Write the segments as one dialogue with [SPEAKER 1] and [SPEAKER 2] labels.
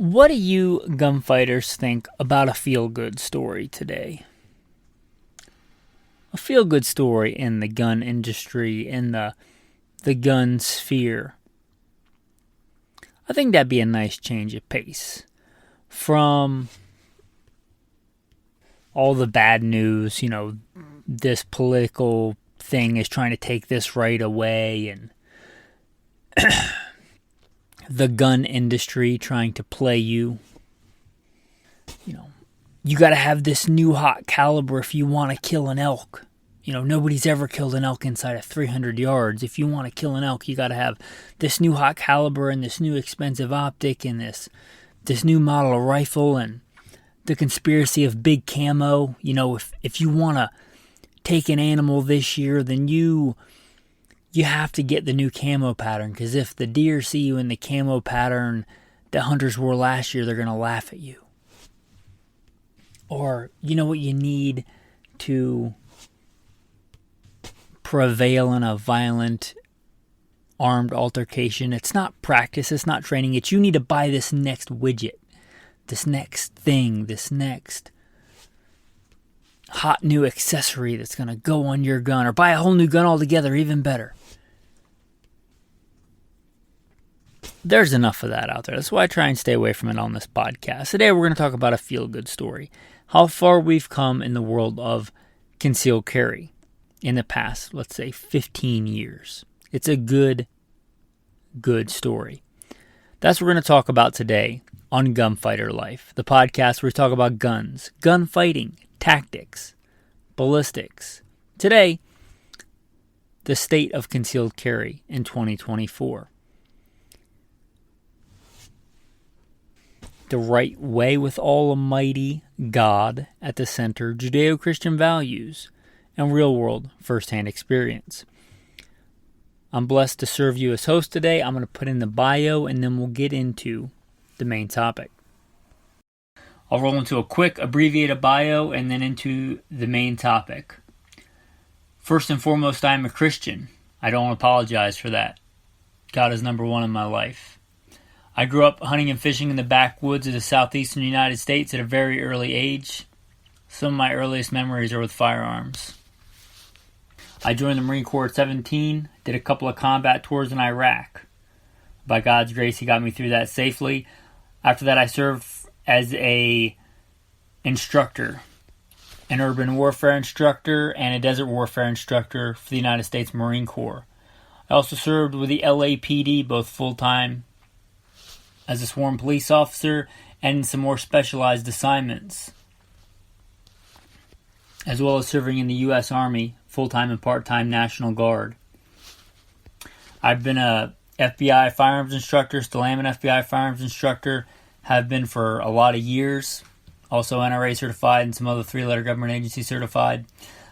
[SPEAKER 1] What do you gunfighters think about a feel-good story today? A feel-good story in the gun industry, in the gun sphere. I think that'd be a nice change of pace from all the bad news. This political thing is trying to take this right away, and the gun industry trying to play you. You got to have this new hot caliber if you want to kill an elk. Nobody's ever killed an elk inside of 300 yards. If you want to kill an elk, you got to have this new hot caliber and this new expensive optic and this new model of rifle and the conspiracy of big camo. If you want to take an animal this year, then you have to get the new camo pattern, because if the deer see you in the camo pattern that hunters wore last year, they're going to laugh at you. Or, what you need to prevail in a violent armed altercation? It's not practice, it's not training. It's you need to buy this next widget, this next thing, this next hot new accessory that's going to go on your gun, or buy a whole new gun altogether, even better. There's enough of that out there. That's why I try and stay away from it on this podcast. Today we're going to talk about a feel-good story. How far we've come in the world of concealed carry in the past, let's say 15 years. It's a good story. That's what we're going to talk about today on Gunfighter Life, the podcast where we talk about guns, gunfighting, tactics, ballistics. Today, the state of concealed carry in 2024. The right way with Almighty God at the center, Judeo-Christian values, and real-world first-hand experience. I'm blessed to serve you as host today. I'm going to put in the bio, and then we'll get into the main topic. I'll roll into a quick abbreviated bio and then into the main topic. First and foremost, I am a Christian. I don't apologize for that. God is number one in my life. I grew up hunting and fishing in the backwoods of the southeastern United States at a very early age. Some of my earliest memories are with firearms. I joined the Marine Corps at 17, did a couple of combat tours in Iraq. By God's grace, He got me through that safely. After that, I served as an instructor, an urban warfare instructor and a desert warfare instructor for the United States Marine Corps. I also served with the L.A.P.D. both full-time as a sworn police officer and in some more specialized assignments, as well as serving in the U.S. Army, full-time and part-time National Guard. I've been a F.B.I. firearms instructor, still am an F.B.I. firearms instructor, have been for a lot of years, also N.R.A. certified and some other 3-letter government agency certified.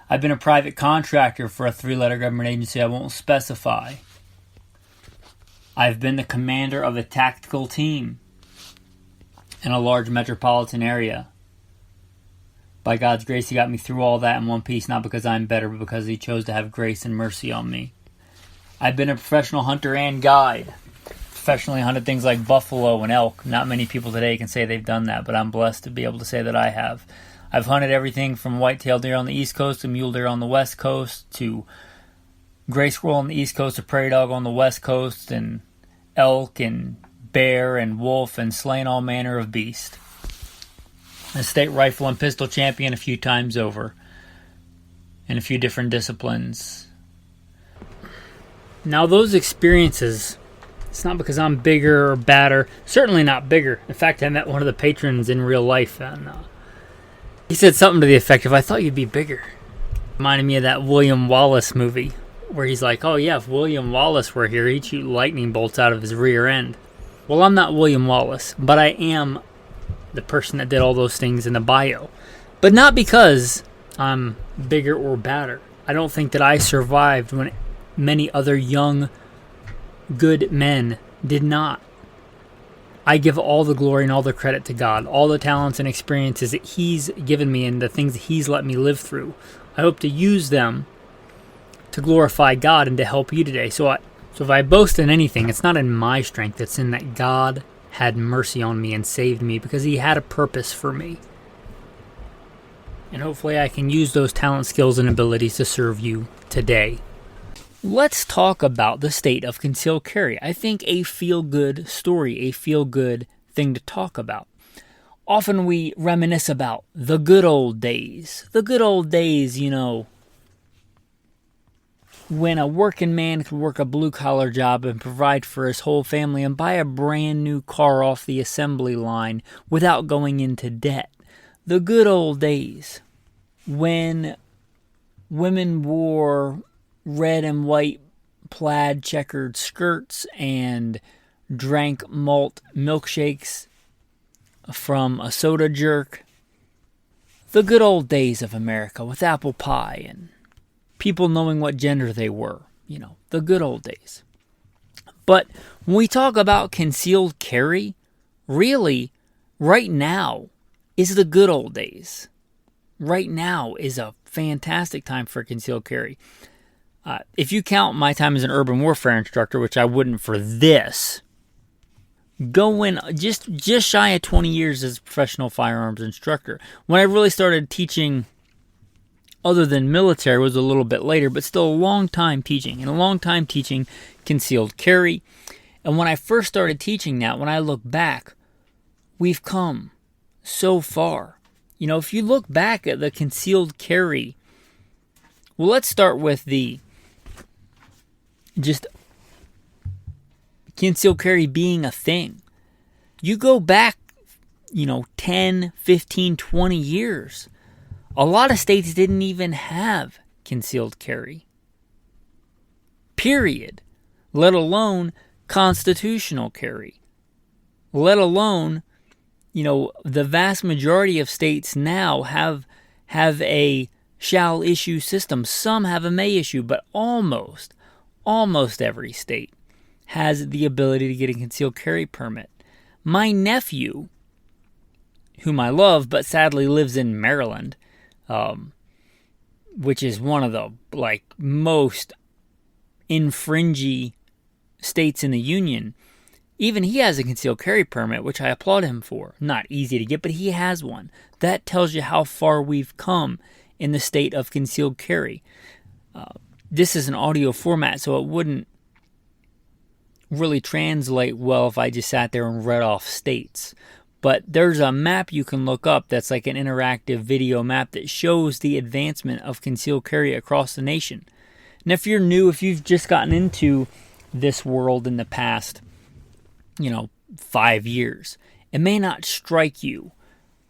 [SPEAKER 1] I've been a private contractor for a 3-letter government agency I won't specify. I've been the commander of a tactical team in a large metropolitan area. By God's grace, He got me through all that in one piece, not because I'm better, but because He chose to have grace and mercy on me. I've been a professional hunter and guide. Professionally hunted things like buffalo and elk. Not many people today can say they've done that, but I'm blessed to be able to say that I have. I've hunted everything from white-tailed deer on the East Coast to mule deer on the West Coast to gray squirrel on the East Coast to prairie dog on the West Coast, and elk and bear and wolf, and slain all manner of beast. A state rifle and pistol champion a few times over in a few different disciplines. Now those experiences, it's not because I'm bigger or badder, certainly not bigger. In fact, I met one of the patrons in real life and he said something to the effect of, "I thought you'd be bigger." Reminded me of that William Wallace movie where he's like, "Oh yeah, if William Wallace were here, he'd shoot lightning bolts out of his rear end." Well, I'm not William Wallace, but I am the person that did all those things in the bio. But not because I'm bigger or badder. I don't think that I survived when many other young, good men did not. I give all the glory and all the credit to God, all the talents and experiences that He's given me and the things that He's let me live through. I hope to use them to glorify God and to help you today. So if I boast in anything, it's not in my strength, it's in that God had mercy on me and saved me because he had a purpose for me. And hopefully I can use those talent, skills, and abilities to serve you today. Let's talk about the state of concealed carry. I think a feel-good story, a feel-good thing to talk about. Often we reminisce about the good old days. The good old days, when a working man could work a blue-collar job and provide for his whole family and buy a brand new car off the assembly line without going into debt. The good old days when women wore red and white plaid checkered skirts and drank malt milkshakes from a soda jerk. The good old days of America with apple pie and people knowing what gender they were. The good old days. But when we talk about concealed carry, really, right now is the good old days. Right now is a fantastic time for concealed carry. If you count my time as an urban warfare instructor, which I wouldn't for this, going just shy of 20 years as a professional firearms instructor. When I really started teaching, other than military, was a little bit later, but still a long time teaching, and a long time teaching concealed carry. And when I first started teaching that, when I look back, we've come so far. If you look back at the concealed carry, well, let's start with the just concealed carry being a thing. You go back, 10, 15, 20 years. A lot of states didn't even have concealed carry. Period. Let alone constitutional carry. Let alone, the vast majority of states now have a shall issue system. Some have a may issue, but almost every state has the ability to get a concealed carry permit. My nephew, whom I love, but sadly lives in Maryland, which is one of the most infringy states in the union. Even he has a concealed carry permit, which I applaud him for. Not easy to get, but he has one. That tells you how far we've come in the state of concealed carry. This is an audio format, so it wouldn't really translate well if I just sat there and read off states. But there's a map you can look up that's like an interactive video map that shows the advancement of concealed carry across the nation. And if you're new, if you've just gotten into this world in the past 5 years, it may not strike you.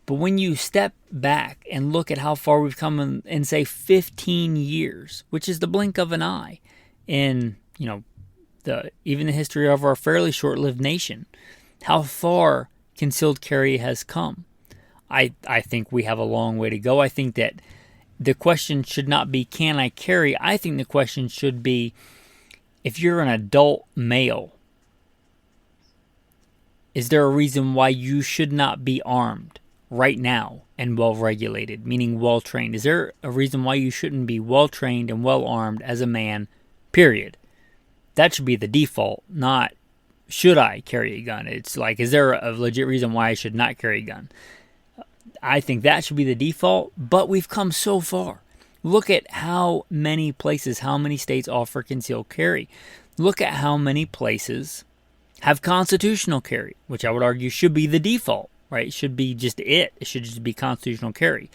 [SPEAKER 1] But when you step back and look at how far we've come in say 15 years, which is the blink of an eye in, even the history of our fairly short-lived nation, how far concealed carry has come. I think we have a long way to go. I think that the question should not be, can I carry? I think the question should be, if you're an adult male, is there a reason why you should not be armed right now and well-regulated, meaning well-trained? Is there a reason why you shouldn't be well-trained and well-armed as a man, period? That should be the default, not should I carry a gun. It's like, is there a legit reason why I should not carry a gun? I think that should be the default, but we've come so far. Look at how many places, how many states offer concealed carry. Look at how many places have constitutional carry, which I would argue should be the default, right? It should be just it. It should just be constitutional carry.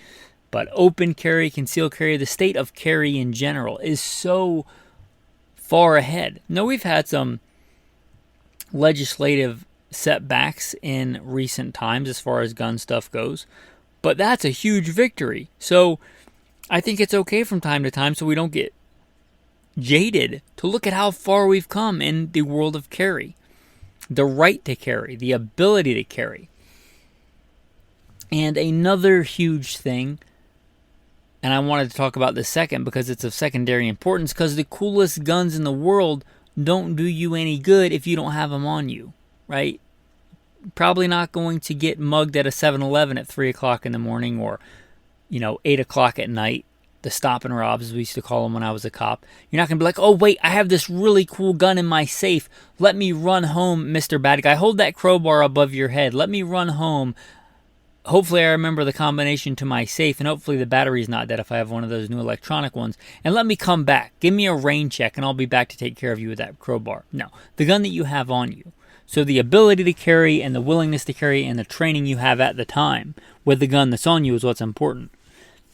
[SPEAKER 1] But open carry, concealed carry, the state of carry in general is so far ahead. Now, we've had some legislative setbacks in recent times as far as gun stuff goes, but that's a huge victory. So I think it's okay from time to time, so we don't get jaded, to look at how far we've come in the world of carry. The right to carry, the ability to carry. And another huge thing, and I wanted to talk about this second because it's of secondary importance, because the coolest guns in the world don't do you any good if you don't have them on you, right? Probably not going to get mugged at a 7-Eleven at 3 o'clock in the morning or, 8 o'clock at night the stop and robs, as we used to call them when I was a cop. You're not going to be like, oh, wait, I have this really cool gun in my safe. Let me run home, Mr. Bad Guy. Hold that crowbar above your head. Let me run home. Hopefully I remember the combination to my safe, and hopefully the battery's not dead if I have one of those new electronic ones. And let me come back. Give me a rain check, and I'll be back to take care of you with that crowbar. No, the gun that you have on you. So the ability to carry and the willingness to carry and the training you have at the time with the gun that's on you is what's important.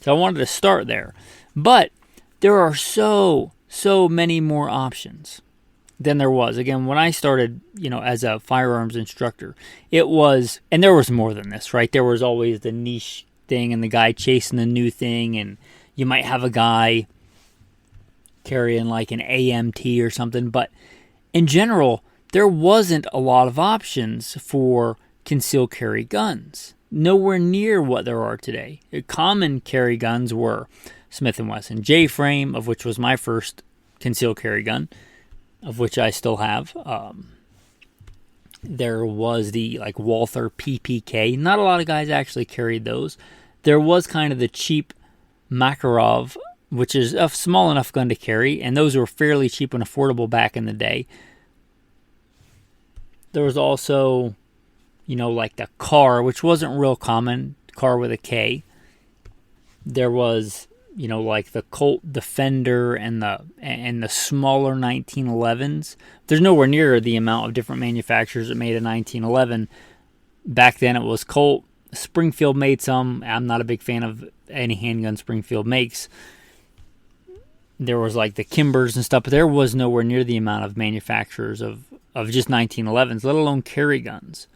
[SPEAKER 1] So I wanted to start there. But there are so many more options than there was. Again, when I started, as a firearms instructor, it was, and there was more than this, right? There was always the niche thing and the guy chasing the new thing, and you might have a guy carrying like an AMT or something. But in general, there wasn't a lot of options for concealed carry guns. Nowhere near what there are today. Common carry guns were Smith & Wesson J-frame, of which was my first concealed carry gun, of which I still have. There was the Walther PPK. Not a lot of guys actually carried those. There was kind of the cheap Makarov, which is a small enough gun to carry, and those were fairly cheap and affordable back in the day. There was also, like the Car, which wasn't real common, Car with a K. There was, like the Colt Defender and the smaller 1911s. There's nowhere near the amount of different manufacturers that made a 1911. Back then it was Colt. Springfield made some. I'm not a big fan of any handgun Springfield makes. There was like the Kimbers and stuff, but there was nowhere near the amount of manufacturers of just 1911s, let alone carry guns.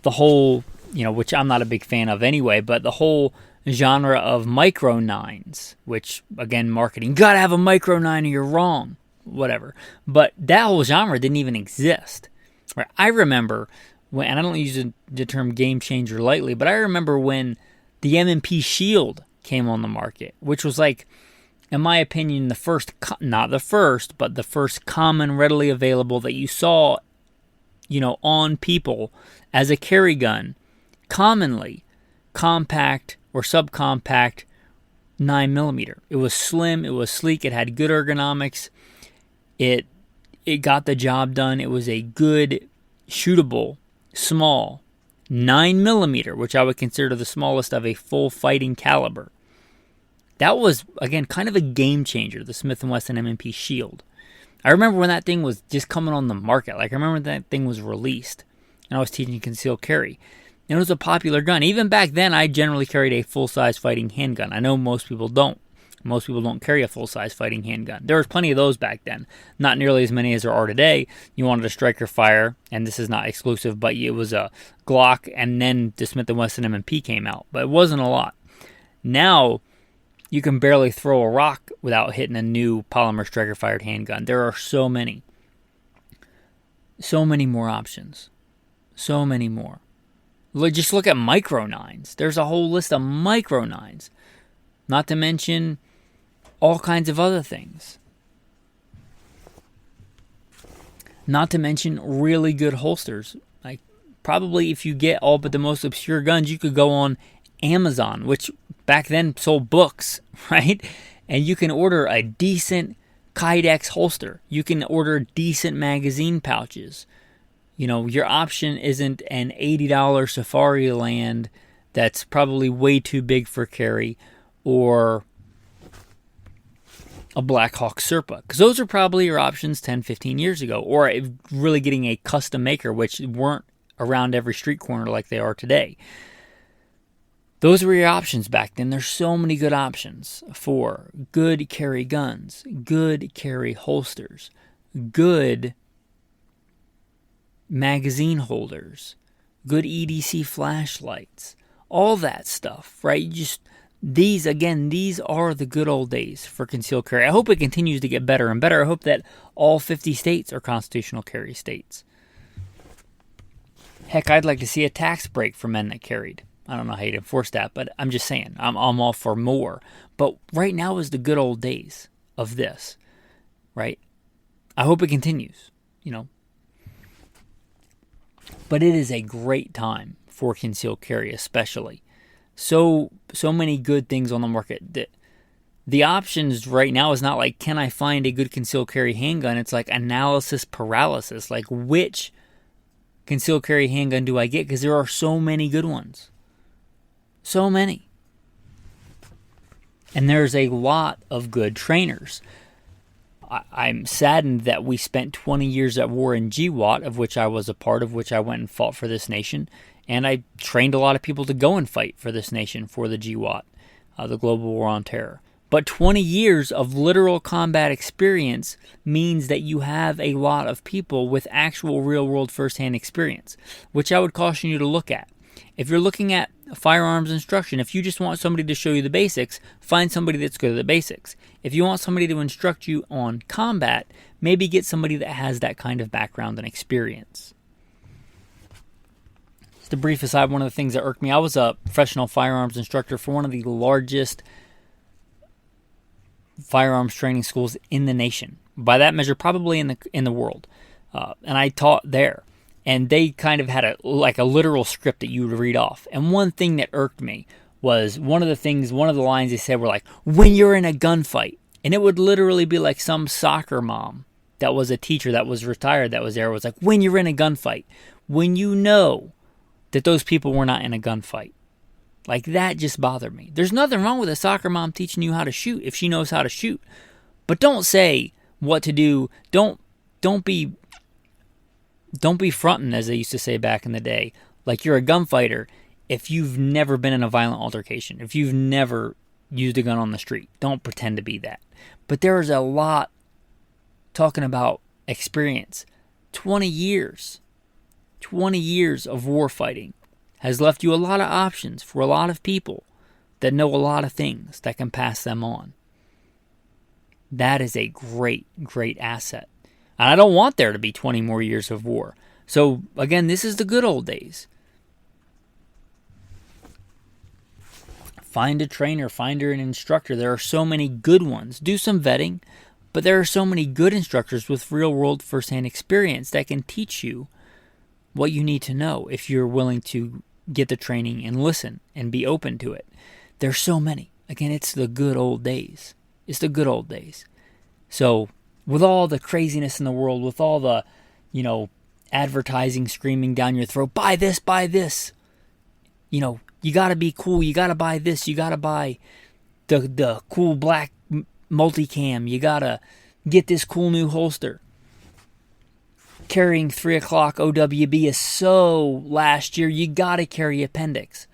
[SPEAKER 1] The whole, which I'm not a big fan of anyway, but the whole genre of micro nines, which, again, marketing, gotta have a micro nine or you're wrong, whatever. But that whole genre didn't even exist. Right? I remember when, and I don't use the term game changer lightly, but I remember when the M&P Shield came on the market, which was like, in my opinion, the first common, readily available that you saw, on people as a carry gun, commonly compact or subcompact 9mm. It was slim, it was sleek, it had good ergonomics, it got the job done. It was a good, shootable, small 9mm, which I would consider the smallest of a full fighting caliber. That was, again, kind of a game changer, the Smith & Wesson M&P Shield. I remember when that thing was just coming on the market. I remember when that thing was released, and I was teaching concealed carry. And it was a popular gun. Even back then, I generally carried a full-size fighting handgun. I know most people don't. Most people don't carry a full-size fighting handgun. There was plenty of those back then. Not nearly as many as there are today. You wanted a striker fire, and this is not exclusive, but it was a Glock, and then the Smith & Wesson M&P came out. But it wasn't a lot. Now, you can barely throw a rock without hitting a new polymer striker-fired handgun. There are so many. So many more options. So many more. Just look at micro nines. There's a whole list of micro nines. Not to mention all kinds of other things. Not to mention really good holsters. Like, probably if you get all but the most obscure guns, you could go on Amazon, which back then sold books, right? And you can order a decent Kydex holster. You can order decent magazine pouches. Your option isn't an $80 Safari Land that's probably way too big for carry, or a Black Hawk Serpa. Because those are probably your options 10, 15 years ago. Or really getting a custom maker, which weren't around every street corner like they are today. Those were your options back then. There's so many good options for good carry guns, good carry holsters, good magazine holders, good EDC flashlights, all that stuff, right? These are the good old days for concealed carry. I hope it continues to get better and better. I hope that all 50 states are constitutional carry states. Heck, I'd like to see a tax break for men that carried. I don't know how you'd enforce that, but I'm just saying, I'm all for more. But right now is the good old days of this, right? I hope it continues, But it is a great time for concealed carry, especially. So many good things on the market. The options right now is not like, can I find a good concealed carry handgun? It's like analysis paralysis. Like, which concealed carry handgun do I get? Because there are so many good ones. So many. And there's a lot of good trainers. I'm saddened that we spent 20 years at war in GWAT, of which I was a part, of which I went and fought for this nation. And I trained a lot of people to go and fight for this nation, for the GWAT, the Global War on Terror. But 20 years of literal combat experience means that you have a lot of people with actual real-world first-hand experience, which I would caution you to look at. If you're looking at firearms instruction, if you just want somebody to show you the basics, find somebody that's good at the basics. If you want somebody to instruct you on combat, maybe get somebody that has that kind of background and experience. Just a brief aside, one of the things that irked me, I was a professional firearms instructor for one of the largest firearms training schools in the nation. By that measure, probably in the world. And I taught there. And they kind of had a literal script that you would read off. And one thing that irked me was one of the lines they said were like, when you're in a gunfight. And it would literally be like some soccer mom that was a teacher that was retired that was there, was like, when you're in a gunfight. When you know that those people were not in a gunfight. Like, that just bothered me. There's nothing wrong with a soccer mom teaching you how to shoot if she knows how to shoot. But don't say what to do. Don't be fronting, as they used to say back in the day, like you're a gunfighter if you've never been in a violent altercation, if you've never used a gun on the street. Don't pretend to be that. But there is a lot talking about experience. 20 years of war fighting has left you a lot of options for a lot of people that know a lot of things that can pass them on. That is a great, great asset. And I don't want there to be 20 more years of war. So, again, this is the good old days. Find a trainer, find an instructor. There are so many good ones. Do some vetting, but there are so many good instructors with real-world first-hand experience that can teach you what you need to know if you're willing to get the training and listen and be open to it. There's so many. Again, it's the good old days. It's the good old days. So, with all the craziness in the world, with all the, advertising screaming down your throat, buy this. You got to be cool. You got to buy this. You got to buy the cool black multicam. You got to get this cool new holster. Carrying 3 o'clock OWB is so last year. You got to carry appendix.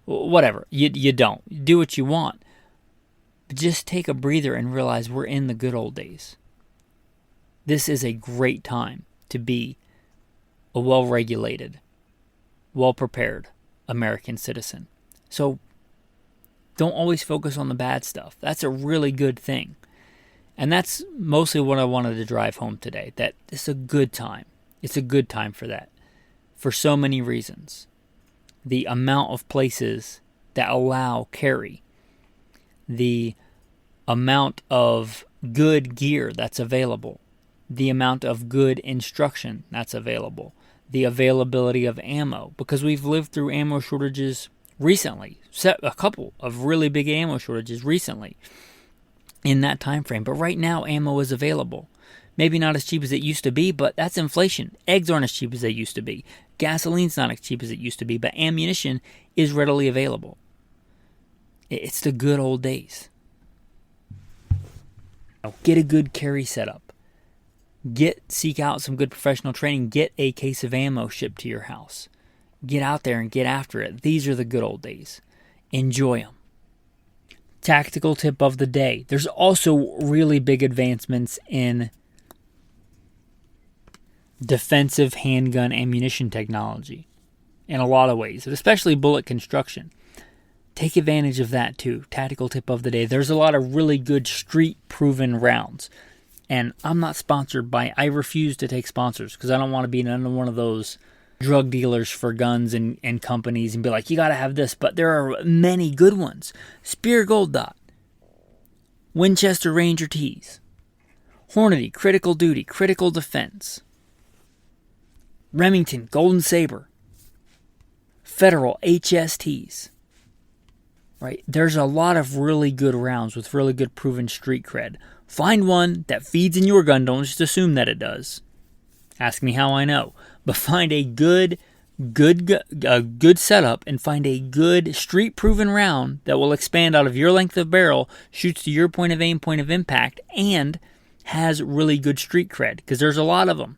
[SPEAKER 1] Whatever. You don't. Do what you want. But just take a breather and realize we're in the good old days. This is a great time to be a well-regulated, well-prepared American citizen. So don't always focus on the bad stuff. That's a really good thing. And that's mostly what I wanted to drive home today, that it's a good time. It's a good time for that, for so many reasons. The amount of places that allow carry, the amount of good gear that's available, the amount of good instruction that's available, the availability of ammo, because we've lived through ammo shortages recently, a couple of really big ammo shortages recently in that time frame. But right now, ammo is available. Maybe not as cheap as it used to be, but that's inflation. Eggs aren't as cheap as they used to be. Gasoline's not as cheap as it used to be, but ammunition is readily available. It's the good old days. Get a good carry setup. Seek out some good professional training. Get a case of ammo shipped to your house. Get out there and get after it. These are the good old days. Enjoy them. Tactical tip of the day. There's also really big advancements in defensive handgun ammunition technology in a lot of ways, especially bullet construction. Take advantage of that too. Tactical tip of the day. There's a lot of really good street-proven rounds. And I'm not sponsored by, I refuse to take sponsors because I don't want to be another one of those drug dealers for guns and companies and be like, you got to have this. But there are many good ones. Spear Gold Dot, Winchester Ranger Tees, Hornady, Critical Duty, Critical Defense, Remington, Golden Saber, Federal HSTs. right? There's a lot of really good rounds with really good proven street cred. Find one that feeds in your gun. Don't just assume that it does. Ask me how I know. But find a good setup and find a good street-proven round that will expand out of your length of barrel, shoots to your point of aim, point of impact, and has really good street cred, because there's a lot of them.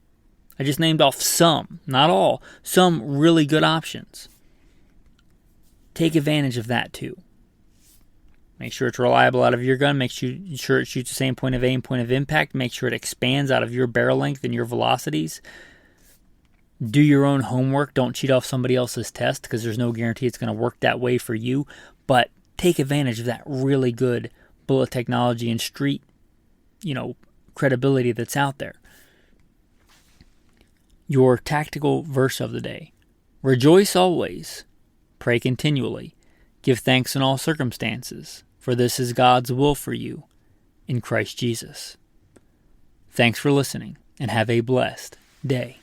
[SPEAKER 1] I just named off some, not all, some really good options. Take advantage of that too. Make sure it's reliable out of your gun. Make sure it shoots the same point of aim, point of impact. Make sure it expands out of your barrel length and your velocities. Do your own homework. Don't cheat off somebody else's test, because there's no guarantee it's going to work that way for you. But take advantage of that really good bullet technology and street, credibility that's out there. Your tactical verse of the day. Rejoice always. Pray continually. Give thanks in all circumstances, for this is God's will for you in Christ Jesus. Thanks for listening, and have a blessed day.